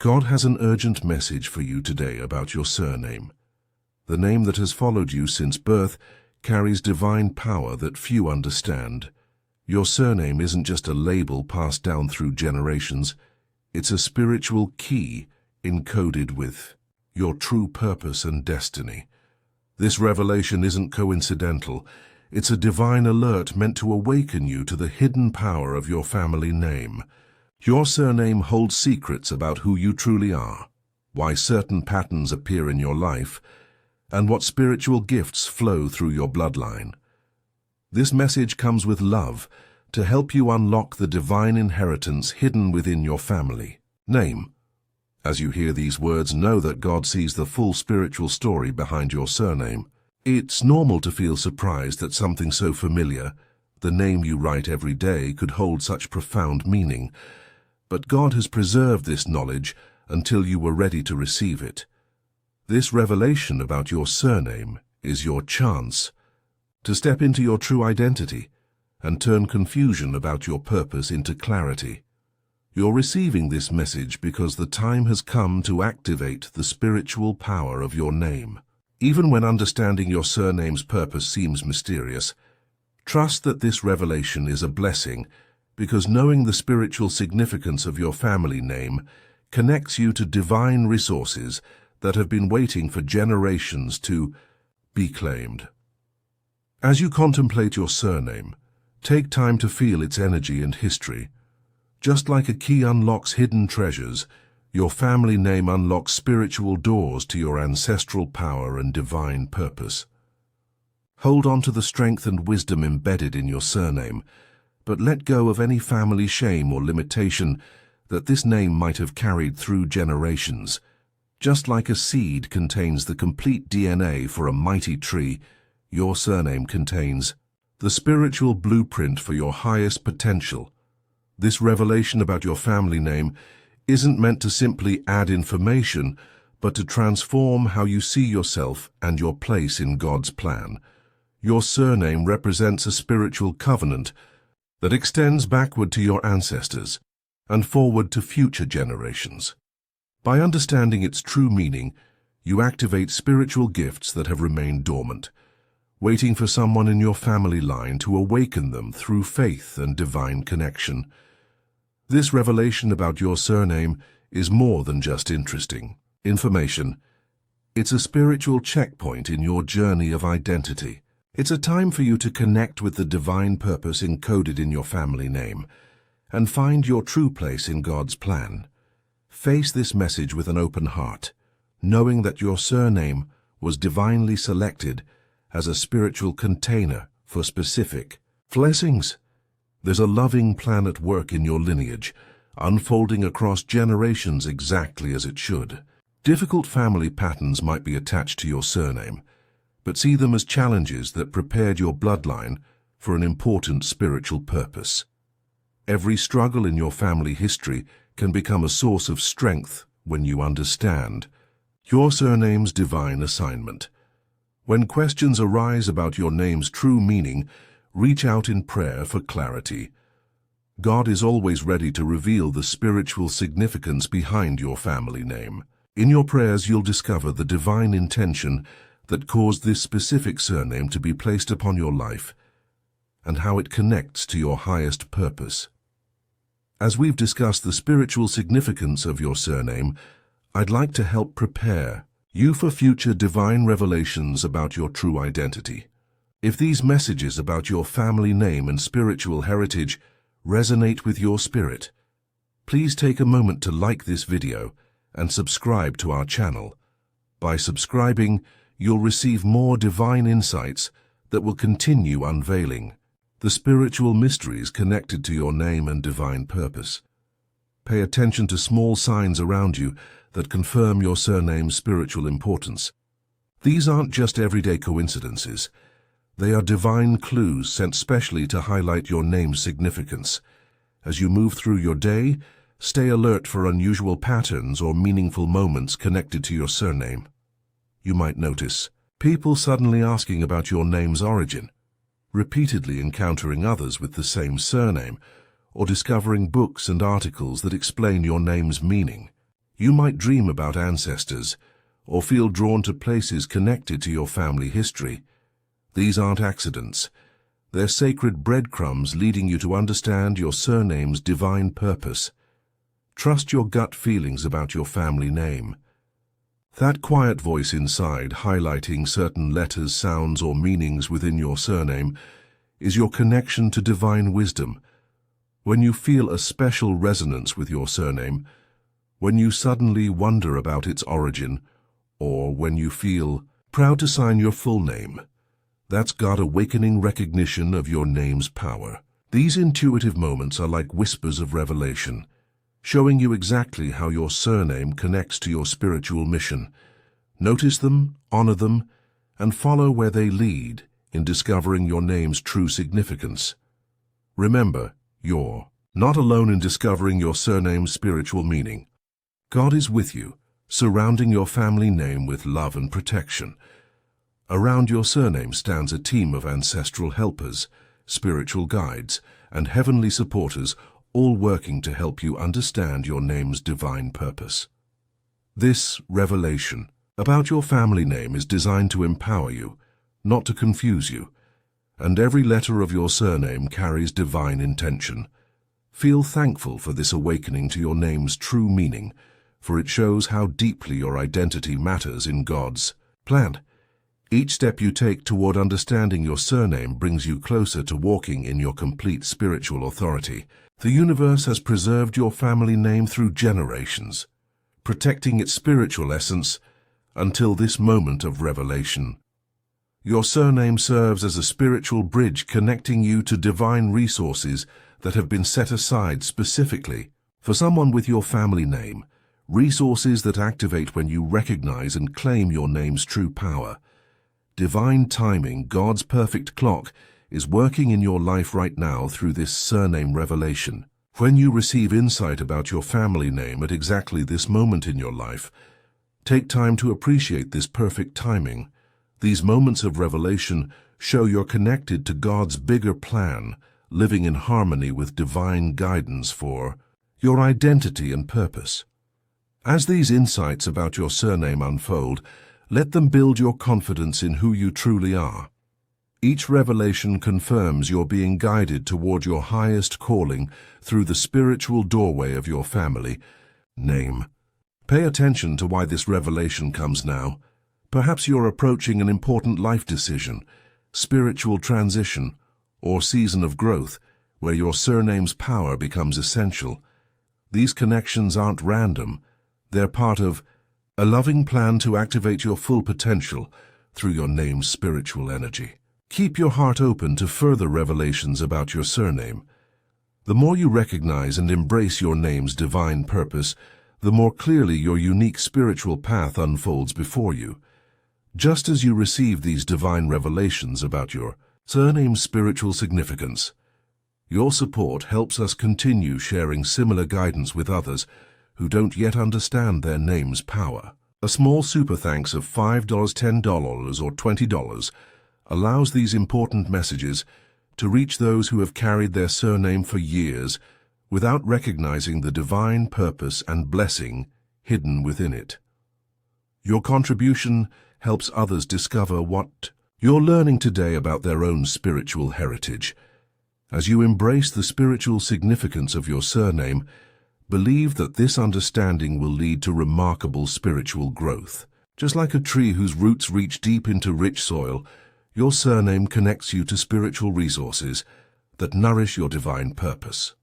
God has an urgent message for you today about your surname. The name that has followed you since birth carries divine power that few understand. Your surname isn't just a label passed down through generations. It's a spiritual key encoded with your true purpose and destiny. This revelation isn't coincidental. It's a divine alert meant to awaken you to the hidden power of your family name. Your surname holds secrets about who you truly are, why certain patterns appear in your life, and what spiritual gifts flow through your bloodline. This message comes with love to help you unlock the divine inheritance hidden within your family name. As you hear these words, know that God sees the full spiritual story behind your surname. It's normal to feel surprised that something so familiar, the name you write every day, could hold such profound meaning. But God has preserved this knowledge until you were ready to receive it. This revelation about your surname is your chance to step into your true identity and turn confusion about your purpose into clarity. You're receiving this message because the time has come to activate the spiritual power of your name. Even when understanding your surname's purpose seems mysterious, trust that this revelation is a blessing, because knowing the spiritual significance of your family name connects you to divine resources that have been waiting for generations to be claimed. As you contemplate your surname, take time to feel its energy and history. Just like a key unlocks hidden treasures, your family name unlocks spiritual doors to your ancestral power and divine purpose. Hold on to the strength and wisdom embedded in your surname, but let go of any family shame or limitation that this name might have carried through generations. Just like a seed contains the complete DNA for a mighty tree, your surname contains the spiritual blueprint for your highest potential. This revelation about your family name isn't meant to simply add information, but to transform how you see yourself and your place in God's plan. Your surname represents a spiritual covenant that extends backward to your ancestors and forward to future generations. By understanding its true meaning, you activate spiritual gifts that have remained dormant, waiting for someone in your family line to awaken them through faith and divine connection. This revelation about your surname is more than just interesting information. It's a spiritual checkpoint in your journey of identity. It's a time for you to connect with the divine purpose encoded in your family name and find your true place in God's plan. Face this message with an open heart, knowing that your surname was divinely selected as a spiritual container for specific blessings. There's a loving plan at work in your lineage, unfolding across generations exactly as it should. Difficult family patterns might be attached to your surname, but see them as challenges that prepared your bloodline for an important spiritual purpose. Every struggle in your family history can become a source of strength when you understand your surname's divine assignment. When questions arise about your name's true meaning, reach out in prayer for clarity. God is always ready to reveal the spiritual significance behind your family name. In your prayers, you'll discover the divine intention that caused this specific surname to be placed upon your life and how it connects to your highest purpose. As we've discussed the spiritual significance of your surname, I'd like to help prepare you for future divine revelations about your true identity. If these messages about your family name and spiritual heritage resonate with your spirit, please take a moment to like this video and subscribe to our channel. By subscribing, you'll receive more divine insights that will continue unveiling the spiritual mysteries connected to your name and divine purpose. Pay attention to small signs around you that confirm your surname's spiritual importance. These aren't just everyday coincidences. They are divine clues sent specially to highlight your name's significance. As you move through your day, stay alert for unusual patterns or meaningful moments connected to your surname. You might notice people suddenly asking about your name's origin, repeatedly encountering others with the same surname, or discovering books and articles that explain your name's meaning. You might dream about ancestors, or feel drawn to places connected to your family history. These aren't accidents. They're sacred breadcrumbs leading you to understand your surname's divine purpose. Trust your gut feelings about your family name. That quiet voice inside, highlighting certain letters, sounds, or meanings within your surname, is your connection to divine wisdom. When you feel a special resonance with your surname, when you suddenly wonder about its origin, or when you feel proud to sign your full name, that's God awakening recognition of your name's power. These intuitive moments are like whispers of revelation, showing you exactly how your surname connects to your spiritual mission. Notice them, honor them, and follow where they lead in discovering your name's true significance. Remember, you're not alone in discovering your surname's spiritual meaning. God is with you, surrounding your family name with love and protection. Around your surname stands a team of ancestral helpers, spiritual guides, and heavenly supporters, all working to help you understand your name's divine purpose. This revelation about your family name is designed to empower you, not to confuse you, and every letter of your surname carries divine intention. Feel thankful for this awakening to your name's true meaning, for it shows how deeply your identity matters in God's plan. Each step you take toward understanding your surname brings you closer to walking in your complete spiritual authority. The universe has preserved your family name through generations, protecting its spiritual essence until this moment of revelation. Your surname serves as a spiritual bridge connecting you to divine resources that have been set aside specifically for someone with your family name, resources that activate when you recognize and claim your name's true power. Divine timing, God's perfect clock, is working in your life right now through this surname revelation. When you receive insight about your family name at exactly this moment in your life, take time to appreciate this perfect timing. These moments of revelation show you're connected to God's bigger plan, living in harmony with divine guidance for your identity and purpose. As these insights about your surname unfold, let them build your confidence in who you truly are. Each revelation confirms you're being guided toward your highest calling through the spiritual doorway of your family name. Pay attention to why this revelation comes now. Perhaps you're approaching an important life decision, spiritual transition, or season of growth where your surname's power becomes essential. These connections aren't random. They're part of a loving plan to activate your full potential through your name's spiritual energy. Keep your heart open to further revelations about your surname. The more you recognize and embrace your name's divine purpose, the more clearly your unique spiritual path unfolds before you. Just as you receive these divine revelations about your surname's spiritual significance, your support helps us continue sharing similar guidance with others who don't yet understand their name's power. A small super thanks of $5, $10, or $20 allows these important messages to reach those who have carried their surname for years without recognizing the divine purpose and blessing hidden within it. Your contribution helps others discover what you're learning today about their own spiritual heritage. As you embrace the spiritual significance of your surname, believe that this understanding will lead to remarkable spiritual growth. Just like a tree whose roots reach deep into rich soil, your surname connects you to spiritual resources that nourish your divine purpose.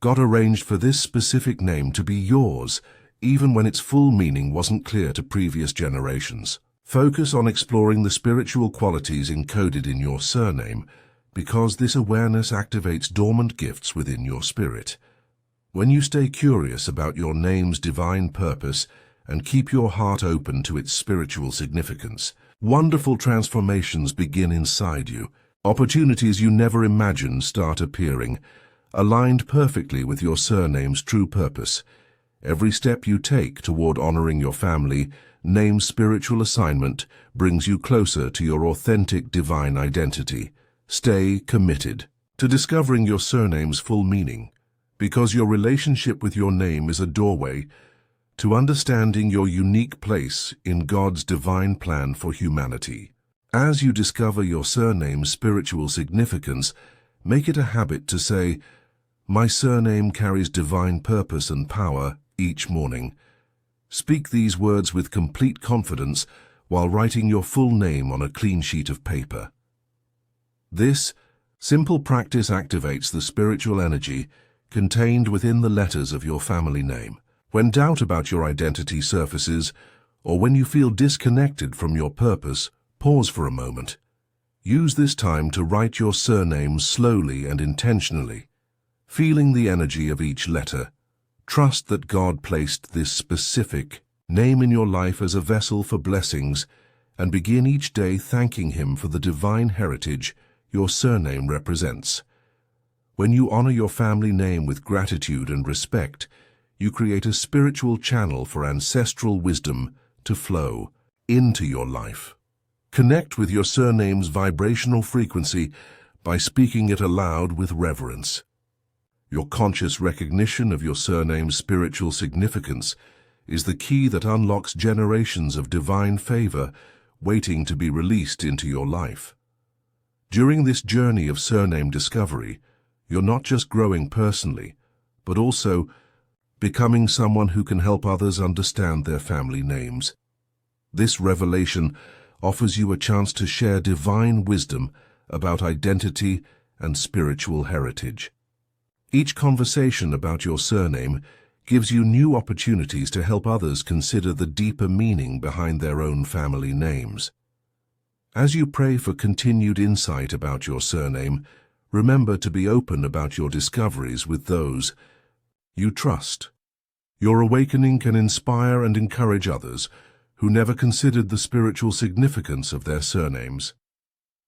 God arranged for this specific name to be yours, even when its full meaning wasn't clear to previous generations. Focus on exploring the spiritual qualities encoded in your surname, because this awareness activates dormant gifts within your spirit. When you stay curious about your name's divine purpose and keep your heart open to its spiritual significance, wonderful transformations begin inside you. Opportunities you never imagined start appearing, aligned perfectly with your surname's true purpose. Every step you take toward honoring your family name's spiritual assignment brings you closer to your authentic divine identity. Stay committed to discovering your surname's full meaning, because your relationship with your name is a doorway to understanding your unique place in God's divine plan for humanity. As you discover your surname's spiritual significance, make it a habit to say, "My surname carries divine purpose and power," each morning. Speak these words with complete confidence while writing your full name on a clean sheet of paper. This simple practice activates the spiritual energy contained within the letters of your family name. When doubt about your identity surfaces, or when you feel disconnected from your purpose, pause for a moment. Use this time to write your surname slowly and intentionally, feeling the energy of each letter. Trust that God placed this specific name in your life as a vessel for blessings, and begin each day thanking Him for the divine heritage your surname represents. When you honor your family name with gratitude and respect, you create a spiritual channel for ancestral wisdom to flow into your life. Connect with your surname's vibrational frequency by speaking it aloud with reverence. Your conscious recognition of your surname's spiritual significance is the key that unlocks generations of divine favor waiting to be released into your life. During this journey of surname discovery, you're not just growing personally, but also becoming someone who can help others understand their family names. This revelation offers you a chance to share divine wisdom about identity and spiritual heritage. Each conversation about your surname gives you new opportunities to help others consider the deeper meaning behind their own family names. As you pray for continued insight about your surname, remember to be open about your discoveries with those you trust. Your awakening can inspire and encourage others who never considered the spiritual significance of their surnames.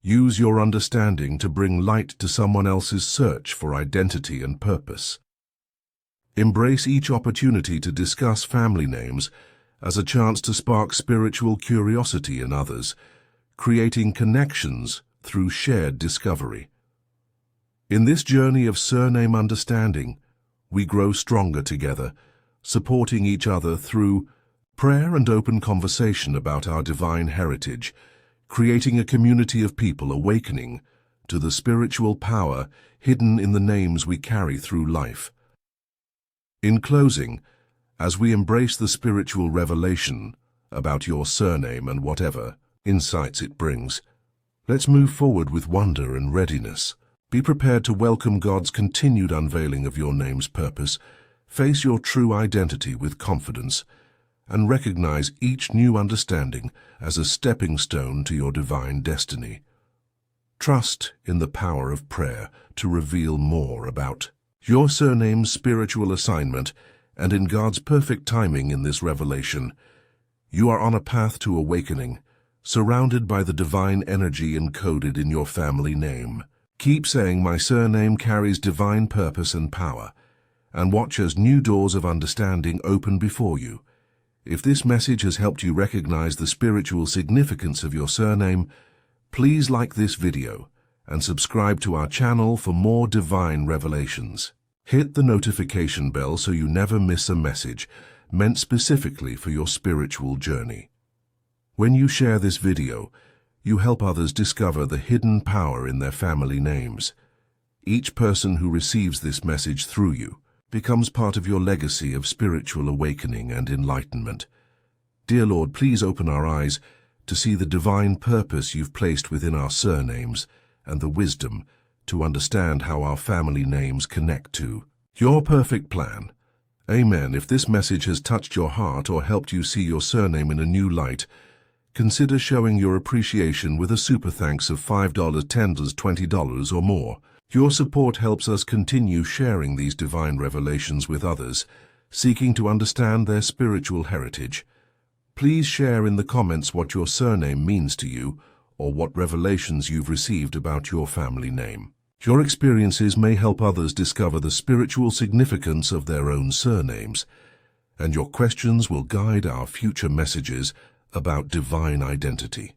Use your understanding to bring light to someone else's search for identity and purpose. Embrace each opportunity to discuss family names as a chance to spark spiritual curiosity in others, creating connections through shared discovery. In this journey of surname understanding, we grow stronger together, supporting each other through prayer and open conversation about our divine heritage, creating a community of people awakening to the spiritual power hidden in the names we carry through life. In closing, as we embrace the spiritual revelation about your surname and whatever insights it brings, let's move forward with wonder and readiness. Be prepared to welcome God's continued unveiling of your name's purpose, face your true identity with confidence, and recognize each new understanding as a stepping stone to your divine destiny. Trust in the power of prayer to reveal more about your surname's spiritual assignment, and in God's perfect timing in this revelation, you are on a path to awakening, surrounded by the divine energy encoded in your family name. Keep saying, "My surname carries divine purpose and power," and watch as new doors of understanding open before you. If this message has helped you recognize the spiritual significance of your surname, please like this video and subscribe to our channel for more divine revelations. Hit the notification bell so you never miss a message meant specifically for your spiritual journey. When you share this video, you help others discover the hidden power in their family names. Each person who receives this message through you becomes part of your legacy of spiritual awakening and enlightenment. Dear Lord, please open our eyes to see the divine purpose you've placed within our surnames and the wisdom to understand how our family names connect to your perfect plan. Amen. If this message has touched your heart or helped you see your surname in a new light, consider showing your appreciation with a super thanks of $5, $10, $20 or more. Your support helps us continue sharing these divine revelations with others, seeking to understand their spiritual heritage. Please share in the comments what your surname means to you or what revelations you've received about your family name. Your experiences may help others discover the spiritual significance of their own surnames, and your questions will guide our future messages about divine identity.